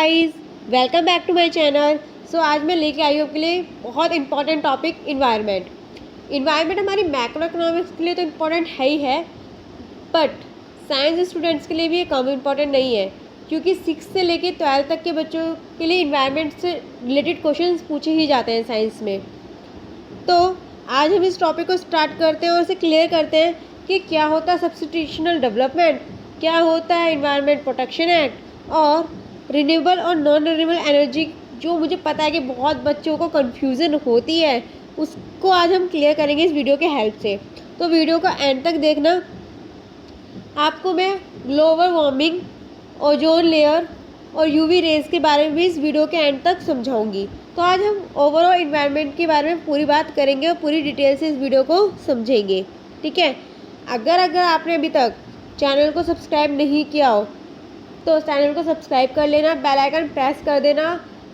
Guys, welcome back to my channel. So आज मैं लेके आई हूँ आपके लिए बहुत इंपॉर्टेंट टॉपिक इन्वायरमेंट। इन्वायरमेंट हमारी मैक्रो इकोनॉमिक्स के लिए तो इम्पॉर्टेंट है ही है, बट साइंस स्टूडेंट्स के लिए भी ये कम इम्पॉर्टेंट नहीं है, क्योंकि 6 से लेके 12 तक के बच्चों के लिए इन्वायरमेंट से रिलेटेड क्वेश्चन पूछे ही जाते हैं साइंस में। तो आज हम इस टॉपिक को स्टार्ट करते हैं और इसे क्लियर करते हैं कि क्या होता है सब्स्टिट्यूशनल डेवलपमेंट, क्या होता है इन्वायरमेंट प्रोटेक्शन एक्ट और रिन्यूएबल और नॉन रिन्यूएबल एनर्जी। जो मुझे पता है कि बहुत बच्चों को कन्फ्यूज़न होती है, उसको आज हम क्लियर करेंगे इस वीडियो के हेल्प से। तो वीडियो को एंड तक देखना। आपको मैं ग्लोबल वार्मिंग, ओजोन लेयर और यूवी रेज के बारे में भी इस वीडियो के एंड तक समझाऊंगी। तो आज हम ओवरऑल इन्वायरमेंट के बारे में पूरी बात करेंगे और पूरी डिटेल से इस वीडियो को समझेंगे, ठीक है। अगर आपने अभी तक चैनल को सब्सक्राइब नहीं किया हो तो चैनल को सब्सक्राइब कर लेना, बेल आइकन प्रेस कर देना,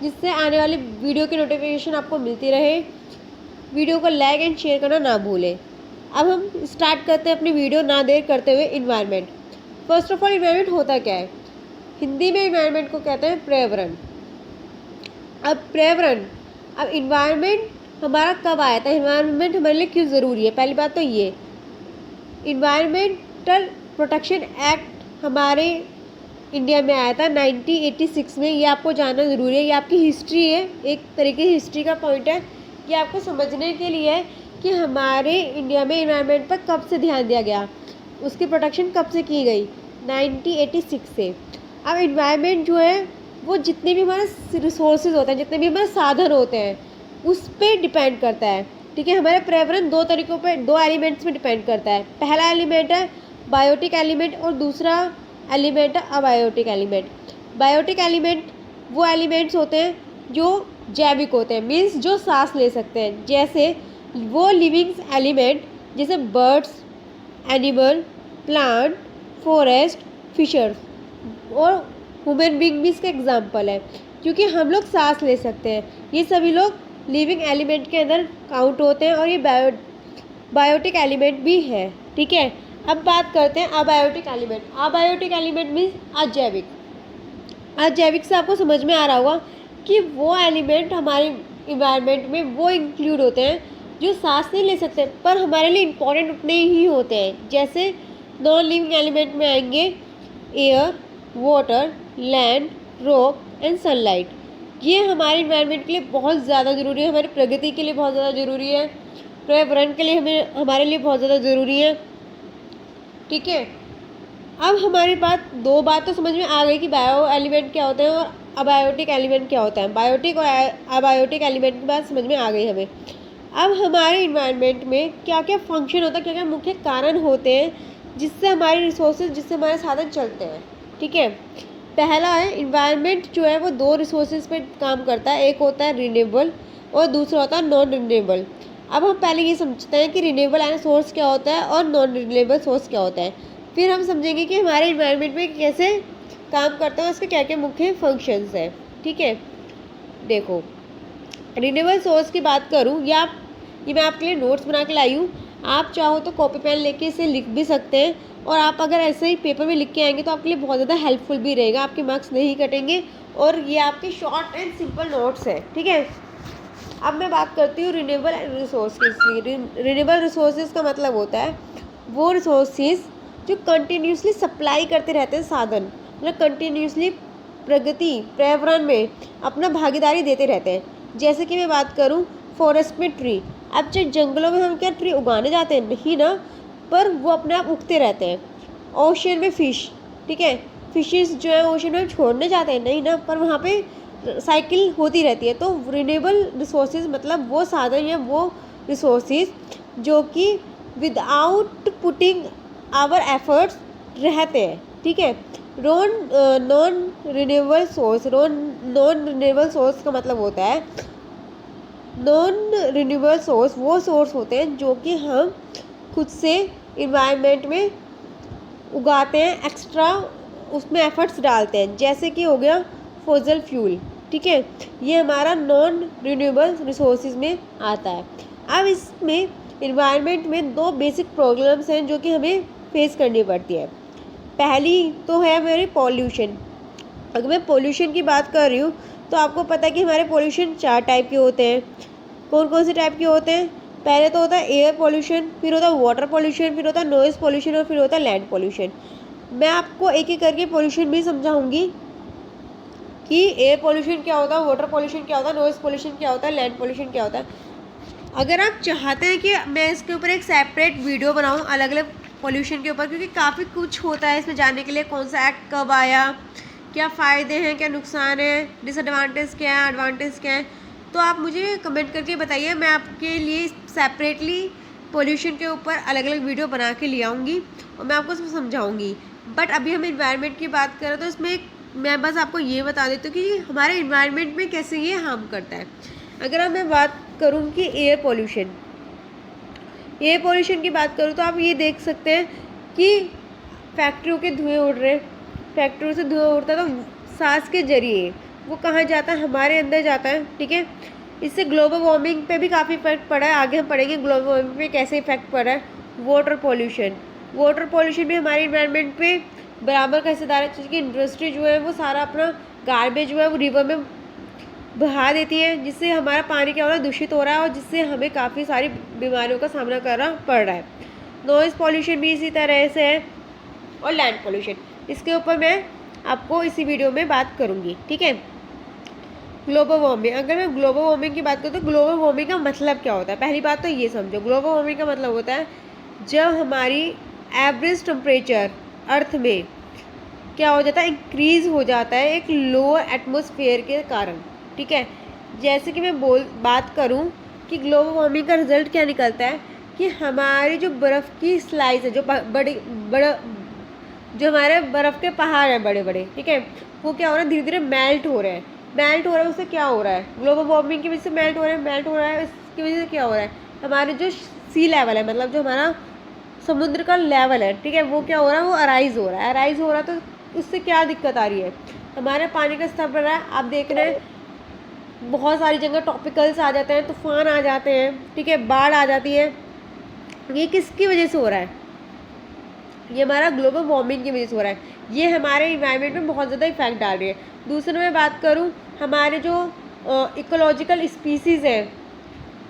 जिससे आने वाली वीडियो की नोटिफिकेशन आपको मिलती रहे। वीडियो को लाइक एंड शेयर करना ना भूलें। अब हम स्टार्ट करते हैं अपनी वीडियो ना देर करते हुए। Environment, first of all environment होता क्या है? हिंदी में इन्वायरमेंट को कहते हैं पर्यावरण। अब इन्वायरमेंट हमारा कब आया था, इन्वायरमेंट हमारे लिए क्यों ज़रूरी है? पहली बात तो ये, इन्वायरमेंटल प्रोटेक्शन एक्ट हमारे इंडिया में आया था 1986 में। ये आपको जानना ज़रूरी है, ये आपकी हिस्ट्री है, एक तरीके की हिस्ट्री का पॉइंट है। ये आपको समझने के लिए है कि हमारे इंडिया में इन्वायरमेंट पर कब से ध्यान दिया गया, उसकी प्रोटेक्शन कब से की गई, 1986 से। अब इन्वायरमेंट जो है वो जितने भी हमारे रिसोर्सेज होते हैं, जितने भी हमारे साधन होते हैं, उस पर डिपेंड करता है, ठीक है। हमारे पर्यावरण दो तरीक़ों पे, दो एलिमेंट्स में डिपेंड करता है। पहला एलिमेंट है बायोटिक एलिमेंट और दूसरा एलिमेंट है अबायोटिक एलिमेंट। बायोटिक एलिमेंट वो एलिमेंट्स होते हैं जो जैविक होते हैं, मीन्स जो सांस ले सकते हैं। जैसे वो लिविंग एलिमेंट जैसे birds, animal, plant, forest, fishers और ह्यूमन बीइंग भी इसका एग्जाम्पल है, क्योंकि हम लोग सांस ले सकते हैं। ये सभी लोग लिविंग एलिमेंट के अंदर काउंट होते हैं और ये बायोटिक एलिमेंट भी है, ठीक है। अब बात करते हैं abiotic element. Abiotic element means अजैविक। अजैविक से आपको समझ में आ रहा होगा कि वो एलिमेंट हमारे इन्वायरमेंट में वो इंक्लूड होते हैं जो सांस नहीं ले सकते, पर हमारे लिए इम्पॉर्टेंट उतने ही होते हैं। जैसे नॉन लिविंग एलिमेंट में आएंगे air, water, land, rock and sunlight. ये हमारे इन्वायरमेंट के लिए बहुत ज़्यादा ज़रूरी है, हमारी प्रगति के लिए बहुत ज़्यादा ज़रूरी है, पर्यावरण के लिए हमारे लिए बहुत ज़्यादा ज़रूरी है, ठीक है। अब हमारी दो बात तो समझ में आ गई कि बायो एलिमेंट क्या होते हैं और अबायोटिक एलिमेंट क्या होता है। बायोटिक और अबायोटिक एलिमेंट की बात समझ में आ गई हमें। अब हमारे इन्वायरमेंट में क्या क्या फंक्शन होता है, क्या क्या मुख्य कारण होते हैं जिससे हमारे रिसोर्सेज, जिससे हमारे साधन चलते हैं, ठीक है। पहला है, इन्वायरमेंट जो है वो दो रिसोर्सेज पे काम करता है, एक होता है रिन्यूएबल और दूसरा होता है नॉन रिन्यूएबल। अब हम पहले ये समझते हैं कि रिन्यूएबल एनर्जी सोर्स क्या होता है और नॉन रिन्यूएबल सोर्स क्या होता है, फिर हम समझेंगे कि हमारे इन्वायरमेंट में कैसे काम करता है, उसके क्या क्या मुख्य फंक्शंस हैं, ठीक है। देखो, रिन्यूएबल सोर्स की बात करूँ, ये मैं आपके लिए नोट्स बना के लाई हूँ। आप चाहो तो कॉपी पेन लेके इसे लिख भी सकते हैं, और आप अगर ऐसे ही पेपर में लिख के आएंगे तो आपके लिए बहुत ज़्यादा हेल्पफुल भी रहेगा, आपके मार्क्स नहीं कटेंगे। और ये आपके शॉर्ट एंड सिंपल नोट्स हैं, ठीक है। अब मैं बात करती हूँ रिन्यूएबल रिसोर्स की। रिन्यूएबल रिसोर्सेज का मतलब होता है वो रिसोर्सेज जो कंटिन्यूसली सप्लाई करते रहते हैं, साधन मतलब कंटिन्यूसली प्रगति, पर्यावरण में अपना भागीदारी देते रहते हैं। जैसे कि मैं बात करूँ फॉरेस्ट में ट्री। अब जो जंगलों में हम क्या ट्री उगाने जाते हैं? नहीं ना, पर वो अपने आप उगते रहते हैं। ओशन में फिश, ठीक है, फिशेस जो है ओशन में छोड़ने जाते हैं? नहीं ना, पर वहाँ पे साइकिल होती रहती है। तो रिन्यूएबल रिसोर्सेज मतलब वो साधन या वो रिसोर्सेज जो कि विदाउट पुटिंग आवर एफर्ट्स रहते हैं, ठीक है। नॉन रिन्यूएबल सोर्स का मतलब होता है, नॉन रिन्यूएबल सोर्स वो सोर्स होते हैं जो कि हम खुद से इन्वायरमेंट में उगाते हैं, एक्स्ट्रा उसमें एफर्ट्स डालते हैं। जैसे कि हो गया फॉसिल फ्यूल, ठीक है, ये हमारा नॉन रिन्यूएबल रिसोर्सेज में आता है। अब इसमें इन्वायरमेंट में दो बेसिक प्रॉब्लम्स हैं जो कि हमें फेस करनी पड़ती है। पहली तो है मेरी पॉल्यूशन। अगर मैं पोल्यूशन की बात कर रही हूँ तो आपको पता है कि हमारे पोल्यूशन 4 टाइप के होते हैं। कौन कौन से टाइप के होते हैं? पहले तो होता है एयर पोल्यूशन, फिर होता है वाटर पोल्यूशन, फिर होता है नॉइज़ पोल्यूशन और फिर होता है लैंड पोल्यूशन। मैं आपको एक एक करके पोल्यूशन भी समझाऊंगी कि एयर पोल्यूशन क्या होता है, वाटर पोल्यूशन क्या होता है, नॉइज़ पोल्यूशन क्या होता है, लैंड पोल्यूशन क्या होता है। अगर आप चाहते हैं कि मैं इसके ऊपर एक सेपरेट वीडियो बनाऊं अलग अलग पोल्यूशन के ऊपर, क्योंकि काफ़ी कुछ होता है इसमें जानने के लिए, कौन सा एक्ट कब आया, क्या फ़ायदे हैं, क्या नुकसान है, डिसएडवांटेज क्या है, एडवांटेज क्या है, तो आप मुझे कमेंट करके बताइए। मैं आपके लिए सेपरेटली पोल्यूशन के ऊपर अलग अलग वीडियो बना के ले आऊँगी और मैं आपको उसमें समझाऊँगी। बट अभी हम इन्वायरमेंट की बात करें तो इसमें मैं बस आपको ये बता देती हूँ कि हमारे इन्वायरमेंट में कैसे ये हार्म करता है। अगर अब मैं बात करूँ कि एयर पोल्यूशन की बात करूँ तो आप ये देख सकते हैं कि फैक्ट्रियों के धुएँ उड़ रहे हैं। फैक्ट्रियों से धुआं उड़ता है तो सांस के जरिए वो कहाँ जाता है? हमारे अंदर जाता है, ठीक है। इससे ग्लोबल वार्मिंग पे भी काफ़ी इफेक्ट पड़ा है। आगे हम पढ़ेंगे ग्लोबल वार्मिंग पे कैसे इफेक्ट पड़ा है। वाटर पोल्यूशन भी हमारे इन्वायरमेंट पे बराबर का हिस्सेदार है, क्योंकि इंडस्ट्री जो है वो सारा अपना गार्बेज जो है वो रिवर में बहा देती है, जिससे हमारा पानी क्या हो रहा है? दूषित हो रहा है और जिससे हमें काफ़ी सारी बीमारियों का सामना करना पड़ रहा है। नॉइज़ पोल्यूशन भी इसी तरह से है और लैंड पोल्यूशन, इसके ऊपर मैं आपको इसी वीडियो में बात करूँगी, ठीक है। ग्लोबल वार्मिंग, अगर मैं ग्लोबल वार्मिंग की बात करूँ तो ग्लोबल वार्मिंग का मतलब क्या होता है? पहली बात तो ये समझो, ग्लोबल वार्मिंग का मतलब होता है जब हमारी एवरेज टेम्परेचर अर्थ में क्या हो जाता है? इंक्रीज़ हो जाता है एक लोअर एटमॉस्फेयर के कारण, ठीक है। जैसे कि मैं बात करूं कि ग्लोबल वार्मिंग का रिजल्ट क्या निकलता है कि हमारी जो बर्फ़ की स्लाइस है, जो हमारे बर्फ़ के पहाड़ हैं बड़े बड़े, ठीक है, वो क्या हो रहा है? धीरे धीरे मेल्ट हो रहे हैं। उससे क्या हो रहा है? ग्लोबल वार्मिंग की वजह से मेल्ट हो रहा है। इसकी वजह से क्या हो रहा है? हमारे जो सी लेवल है, मतलब जो हमारा समुद्र का लेवल है, ठीक है, वो क्या हो रहा है? वो अराइज़ हो रहा है। तो उससे क्या दिक्कत आ रही है? हमारे पानी का स्तर बढ़ रहा है। आप देख रहे हैं बहुत सारी जगह टॉपिकल्स आ जाते हैं, तूफान आ जाते हैं, ठीक है, बाढ़ आ जाती है। ये किसकी वजह से हो रहा है? ये हमारा ग्लोबल वार्मिंग की वजह से हो रहा है। ये हमारे इन्वायरमेंट में बहुत ज़्यादा इफेक्ट डाल रही है। दूसरे में बात करूँ, हमारे जो इकोलॉजिकल स्पीसीज़ हैं,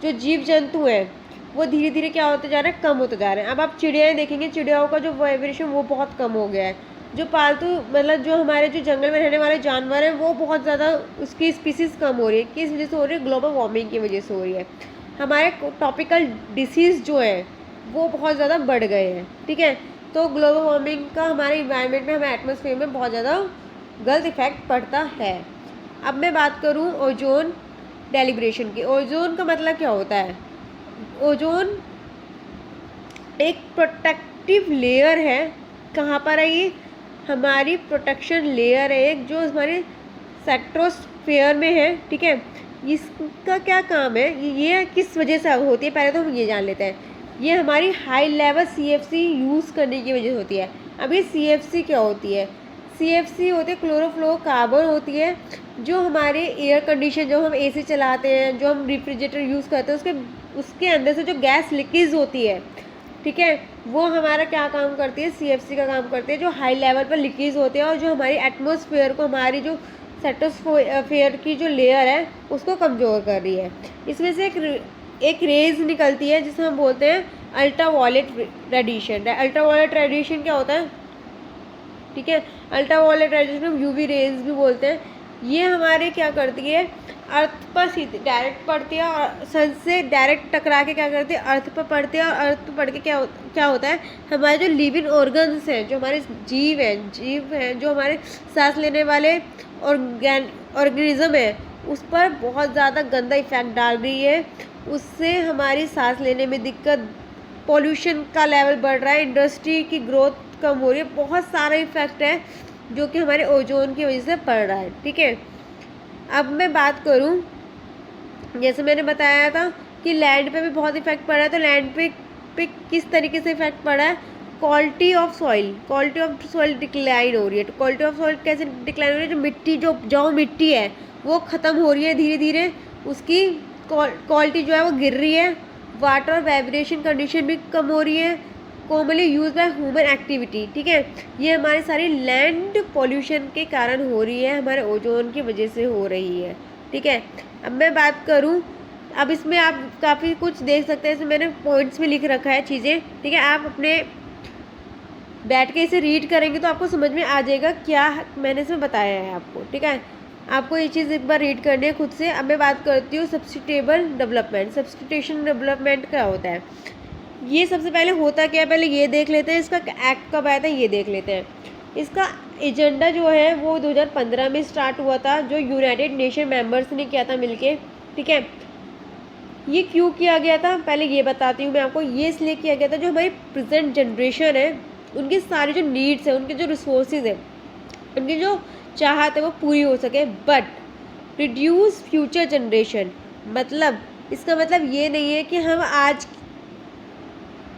जो जीव जंतु हैं, वो धीरे धीरे क्या होते जा रहे हैं? कम होते जा रहे हैं। अब आप चिड़ियाएँ देखेंगे, चिड़ियाओं का जो वाइब्रेशन वो बहुत कम हो गया है। जो पालतू मतलब जो हमारे जो जंगल में रहने वाले जानवर हैं, वो बहुत ज़्यादा उसकी स्पीसीज़ कम हो रही है। किस वजह से हो रही है? ग्लोबल वार्मिंग की वजह से हो रही है। हमारे टॉपिकल डिसीज़ जो है वो बहुत ज़्यादा बढ़ गए हैं, ठीक है। तो ग्लोबल वार्मिंग का हमारे इन्वायरमेंट में, हमारे एटमॉस्फेयर में बहुत ज़्यादा गलत इफेक्ट पड़ता है। अब मैं बात करूँ ओजोन डेलिब्रेशन की। ओजोन का मतलब क्या होता है? ओजोन एक प्रोटेक्टिव लेयर है। कहाँ पर है ये? हमारी प्रोटेक्शन लेयर है एक, जो हमारे स्ट्रेटोस्फेयर में है, ठीक है। इसका क्या काम है? ये किस वजह से होती है? पहले तो हम ये जान लेते हैं। ये हमारी हाई लेवल CFC यूज़ करने की वजह से होती है। अब ये CFC क्या होती है? CFC होती है क्लोरोफ्लोरोकार्बन होती है, जो हमारे एयर कंडीशन, जो हम AC चलाते हैं, जो हम रेफ्रिजरेटर यूज़ करते हैं, उसके अंदर से जो गैस लीकेज होती है, ठीक है, वो हमारा क्या काम करती है? CFC का काम करती है, जो हाई लेवल पर लीकेज होते हैं और जो हमारी एटमॉस्फेयर को, हमारी जो स्ट्रेटोस्फेयर की जो लेयर है उसको कमज़ोर कर रही है। इसमें से एक रेज निकलती है जिसे हम बोलते हैं अल्ट्रावायलेट रेडिएशन। अल्ट्रावायलेट रेडिएशन क्या होता है? ठीक है, अल्ट्रावायलेट रेडिएशन हम UV रेज भी बोलते हैं। ये हमारे क्या करती है? अर्थ पर सीधे डायरेक्ट पड़ती है और सन से डायरेक्ट टकरा के क्या करती है? अर्थ पर पड़ती है। और अर्थ पर पड़ के क्या होता है? हमारे जो लिविंग ऑर्गन्स हैं, जो हमारे जीव हैं, जो हमारे सांस लेने वाले ऑर्गेनिज्म है, उस पर बहुत ज़्यादा गंदा इफेक्ट डाल रही है। उससे हमारी सांस लेने में दिक्कत, पॉल्यूशन का लेवल बढ़ रहा है, इंडस्ट्री की ग्रोथ कम हो रही है, बहुत सारा इफेक्ट है जो कि हमारे ओजोन की वजह से पड़ रहा है, ठीक है। अब मैं बात करूं, जैसे मैंने बताया था कि लैंड पे भी बहुत इफेक्ट पड़ा है। तो लैंड पे किस तरीके से इफेक्ट पड़ा है? क्वालिटी ऑफ सॉइल डिक्लाइन हो रही है। तो क्वालिटी ऑफ सॉइल कैसे डिक्लाइन हो रही है? जो मिट्टी, जो उपजाऊ मिट्टी है वो ख़त्म हो रही है धीरे धीरे, उसकी क्वालिटी जो है वो गिर रही है। वाटर और वाइब्रेशन कंडीशन भी कम हो रही है। Commonly use by human activity, ठीक है। ये हमारी सारी लैंड पॉल्यूशन के कारण हो रही है, हमारे ओजोन की वजह से हो रही है, ठीक है। अब मैं बात करूँ, अब इसमें आप काफ़ी कुछ देख सकते हैं, इसमें मैंने पॉइंट्स में लिख रखा है चीज़ें, ठीक है। आप अपने बैठ के इसे रीड करेंगे तो आपको समझ में आ जाएगा क्या मैंने इसमें बताया है आपको, ठीक है। आपको ये चीज़ एक बार रीड करनी है खुद से। अब मैं बात करती हूँ सब्स्टिट्यूटेबल डेवलपमेंट। सब्स्टिट्यूशन डेवलपमेंट क्या होता है, ये सबसे पहले होता क्या है, पहले ये देख लेते हैं। इसका एक्ट कब आया था ये देख लेते हैं। इसका एजेंडा जो है वो 2015 में स्टार्ट हुआ था, जो यूनाइटेड नेशन मेंबर्स ने किया था मिलके, ठीक है। ये क्यों किया गया था पहले ये बताती हूँ मैं आपको। ये इसलिए किया गया था, जो हमारी प्रेजेंट जनरेशन है उनकी सारी जो नीड्स है, उनके जो रिसोर्सेज है, उनकी जो चाहत है वो पूरी हो सके, बट रिड्यूस फ्यूचर जनरेशन। मतलब इसका मतलब ये नहीं है कि हम आज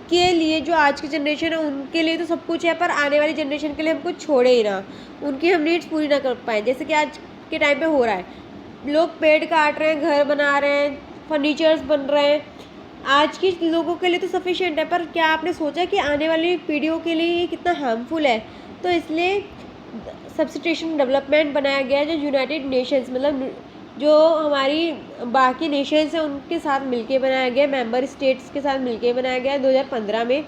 के लिए, जो आज की जनरेशन है उनके लिए तो सब कुछ है, पर आने वाली जनरेशन के लिए हम कुछ छोड़े ही ना, उनकी हम नीड्स पूरी ना कर पाए। जैसे कि आज के टाइम पे हो रहा है, लोग पेड़ काट रहे हैं, घर बना रहे हैं, फर्नीचर्स बन रहे हैं, आज के लोगों के लिए तो सफिशिएंट है, पर क्या आपने सोचा कि आने वाली पीढ़ियों के लिए ये कितना हार्मफुल है। तो इसलिए सब्स्टिट्यूशन डेवलपमेंट बनाया गया है, जो यूनाइटेड नेशंस, मतलब जो हमारी बाकी नेशंस हैं उनके साथ मिलके बनाया गया, मेंबर स्टेट्स के साथ मिलके बनाया गया 2015 में।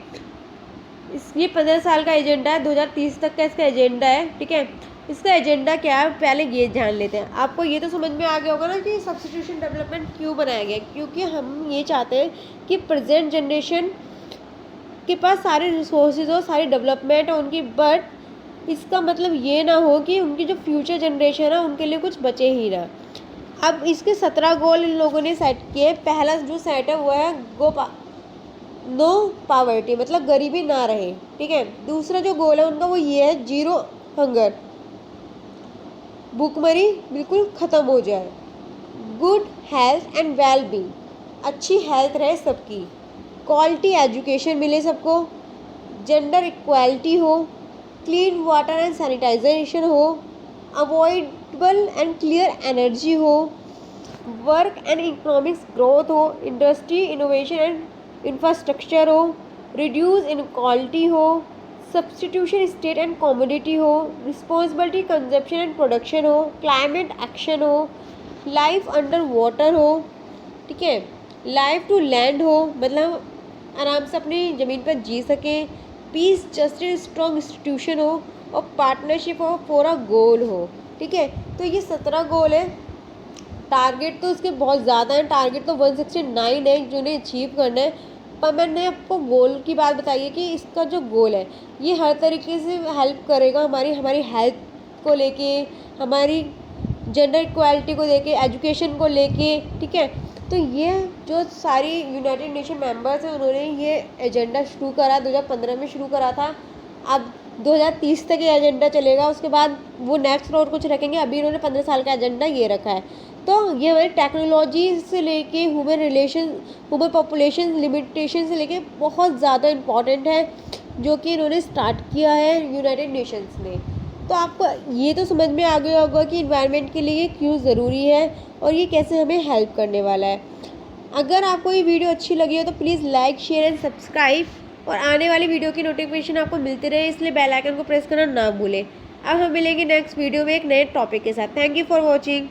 ये 15 साल का एजेंडा है, 2030 तक का इसका एजेंडा है, ठीक है। इसका एजेंडा क्या है पहले ये जान लेते हैं। आपको ये तो समझ में आ गया होगा ना कि सब्स्टिट्यूशन डेवलपमेंट क्यों बनाया गया, क्योंकि हम ये चाहते हैं कि प्रेजेंट जनरेशन के पास सारे रिसोर्सेज हो, सारी डेवलपमेंट हो उनकी, बट इसका मतलब ये ना हो कि उनकी जो फ्यूचर जनरेशन है उनके लिए कुछ बचे ही ना। अब इसके 17 गोल इन लोगों ने सेट किए। पहला जो सेट है वो है नो पावर्टी, मतलब गरीबी ना रहे, ठीक है। दूसरा जो गोल है उनका वो ये है जीरो हंगर, भूखमरी बिल्कुल ख़त्म हो जाए। Good health and well being, अच्छी हेल्थ रहे सबकी। क्वालिटी एजुकेशन मिले सबको। जेंडर इक्वालिटी हो। क्लीन वाटर एंड सैनिटाइजेशन हो। अवॉइडेबल एंड क्लियर एनर्जी हो। वर्क एंड इकोनॉमिक्स ग्रोथ हो। इंडस्ट्री इनोवेशन एंड इंफ्रास्ट्रक्चर हो। रिड्यूस इनक्वालिटी हो। सब्स्टिट्यूशन स्टेट एंड कमोडिटी हो। रिस्पॉन्सिबिलिटी कंजप्शन एंड प्रोडक्शन हो। क्लाइमेट एक्शन हो। लाइफ अंडर वाटर हो, ठीक है। लाइफ टू लैंड हो, मतलब आराम से अपनी ज़मीन पर जी सकें। पीस जस्टिस स्ट्रॉन्ग इंस्टीट्यूशन हो और पार्टनरशिप हो फॉर अ गोल हो, ठीक है। तो ये 17 गोल है। टारगेट तो इसके बहुत ज़्यादा है, टारगेट तो 169 है जो इन्हें अचीव करना है, पर मैंने आपको गोल की बात बताई है कि इसका जो गोल है ये हर तरीके से हेल्प करेगा हमारी हेल्थ को लेके, हमारी जेंडर इक्वालिटी को लेके, एजुकेशन को लेके, ठीक है। तो ये जो सारी यूनाइटेड नेशन मेंबर्स हैं उन्होंने ये एजेंडा शुरू करा, 2015 में शुरू करा था। अब 2030 तक ये एजेंडा चलेगा, उसके बाद वो नेक्स्ट और कुछ रखेंगे। अभी इन्होंने 15 साल का एजेंडा ये रखा है। तो ये हमारी टेक्नोलॉजी से लेके ह्यूमन पॉपुलेशन लिमिटेशन से लेके बहुत ज़्यादा इम्पॉर्टेंट है, जो कि इन्होंने स्टार्ट किया है यूनाइटेड नेशंस ने। तो आपको ये तो समझ में आ गया होगा कि इन्वायरमेंट के लिए क्यों ज़रूरी है और ये कैसे हमें हेल्प करने वाला है। अगर आपको ये वीडियो अच्छी लगी हो तो please like share and subscribe, और आने वाली वीडियो की नोटिफिकेशन आपको मिलती रहे, इसलिए बेल आइकन को प्रेस करना ना भूलें। अब हम मिलेंगे नेक्स्ट वीडियो में एक नए टॉपिक के साथ। Thank you for watching.